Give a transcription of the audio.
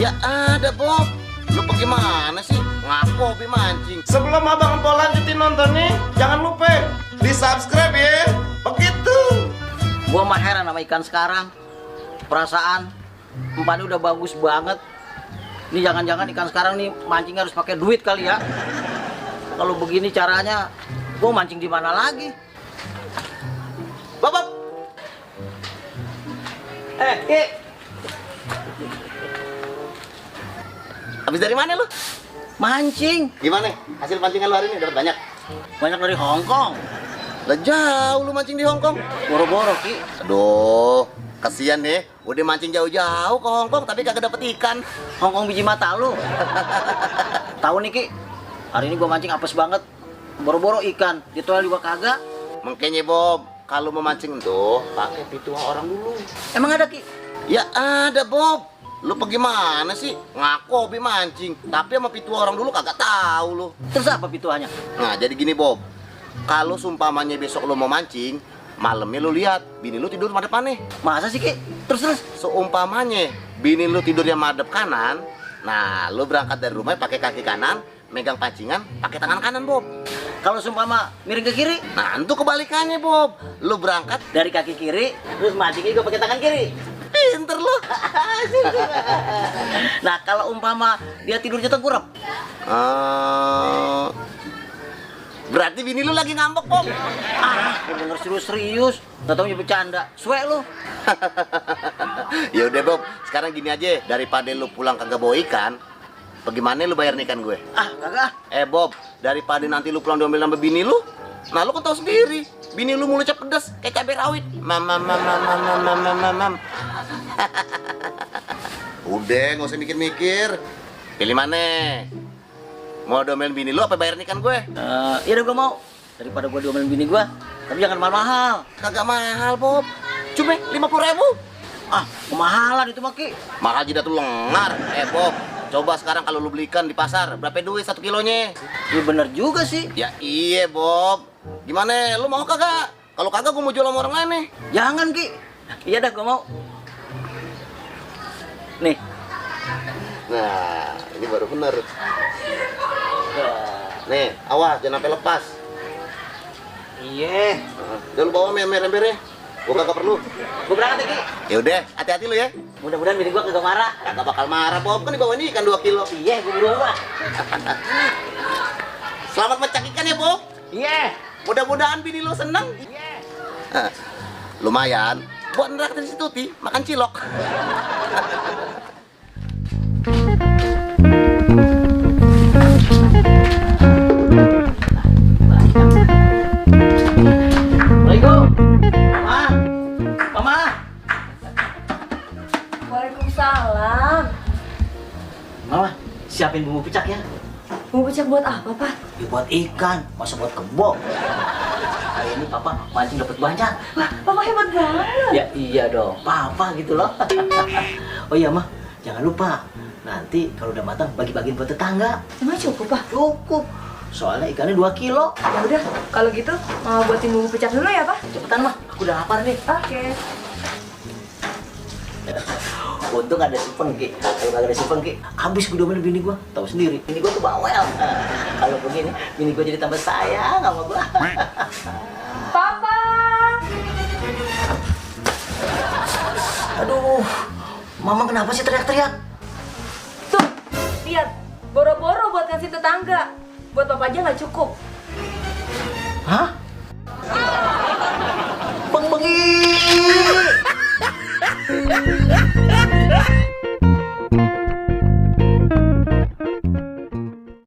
Ya ada, Bob. Lu bagaimana sih? Ngaku hobi mancing. Sebelum abang empok lanjutin nonton nih, jangan lupa di subscribe ya. Begitu. Gua mah heran sama ikan sekarang. Perasaan umpannya udah bagus banget. Ini jangan-jangan ikan sekarang nih mancing harus pakai duit kali ya. Kalau begini caranya, gua mancing di mana lagi? Bob. Ki. Habis dari mana lu? Mancing. Gimana? Hasil pancingan lu hari ini dapat banyak? Banyak dari Hong Kong. Lah jauh lu mancing di Hong Kong. Boro-boro, Ki. Aduh, kasihan deh. Udah mancing jauh-jauh ke Hong Kong tapi kagak dapet ikan. Hong Kong biji mata lu. Tahu nih, Ki. Hari ini gua mancing apes banget. Boro-boro ikan, ditoel juga kagak. Makanya Bob, kalau mau mancing tuh pakai pituah orang dulu. Emang ada, Ki? Ya ada, Bob. Lu bagaimana sih? Ngaku hobi mancing, tapi sama pituah orang dulu kagak tahu lu. Terus apa pituahnya? Nah, jadi gini, Bob. Kalau sumpamanya besok lu mau mancing, malamnya lu lihat bini lu tidur madep aneh. Masa sih, Ki? Terus. Seumpamanya bini lu tidurnya madep kanan, nah lu berangkat dari rumah pakai kaki kanan, megang pancingan pakai tangan kanan, Bob. Kalau sumpama miring ke kiri, Nah, itu kebalikannya, Bob. Lu berangkat, dari kaki kiri, terus mancingnya juga pakai tangan kiri. pinter lu. Nah, kalau umpama dia tidurnya tengkurap, Berarti bini lu lagi ngambek, Bob. bener serius-serius, nggak tahu bercanda. Suwe lu. Ya udah, Bob. Sekarang gini aja, daripada lu pulang kagak bawa ikan, bagaimana lu bayar ikan gue? Kagak. Bob, daripada nanti lu pulang diambil sama bini lu, nah lu kan tahu sendiri, bini lu mulutnya pedas kayak cabai rawit. Mam. Udah, nggak usah mikir-mikir. Pilih mana? Mau domelin bini lu apa bayar ikan gue? Iya udah, gue mau. Daripada gue diomelin bini gue, tapi jangan mahal-mahal. Kagak mahal, Bob. Cuma 50.000. Kemahalan itu, Maki. Mahal jidat tuh lengar. Bob, coba sekarang kalau lu beli ikan di pasar, berapa duit 1 kilonya? Iya bener juga sih. Ya iya, Bob. Gimana? Lu mau kagak? Kalau kagak gue mau jual sama orang lain nih. Jangan, Ki. Iya dah, gue mau. Nih. Nah, ini baru bener. Nih, awas jangan sampai lepas. Iya. Jangan lu bawa ember-embernya. Gua kagak perlu. Gue berangkat ya, Ki. Ya udah, hati-hati lu ya. Mudah-mudahan bini gue kagak marah. Kagak bakal marah, Bob. Kan dibawa ini ikan 2 kilo. Iya, gue berubah. Selamat mencak ikan ya, Bob. Iya. Mudah-mudahan bini lu seneng. Iya. Lumayan. Buat neraktir si Tuti makan cilok. Assalamualaikum. Mama. Waalaikumsalam. Mama, siapin bumbu pecak ya. Mau pecak buat apa, Pak? Ya buat ikan, masa buat kebo. Hari ini Papa mancing dapat banyak. Wah, Papa hebat banget. Ya iya dong, Papa gitu loh. Oh iya, Mah, jangan lupa. Nanti kalau udah matang bagi-bagiin buat tetangga. Emang cukup, Pak? Cukup. Soalnya ikannya 2 kilo. Ya udah, kalau gitu mau buatin bumbu pecak dulu ya, Pak? Cepetan, Mah. Aku udah lapar nih. Oke. Untung ada si Pengki. Kalau nggak ada si Pengki, habis gue domelin bini gue. Tahu sendiri, bini gue tuh bawel. Kalau begini, bini gue jadi tambah sayang sama gue. Papa! Aduh, Mama kenapa sih teriak-teriak? Tuh, lihat. Boro-boro buat ngasih tetangga. Buat Papa aja nggak cukup. Hah? Pengki!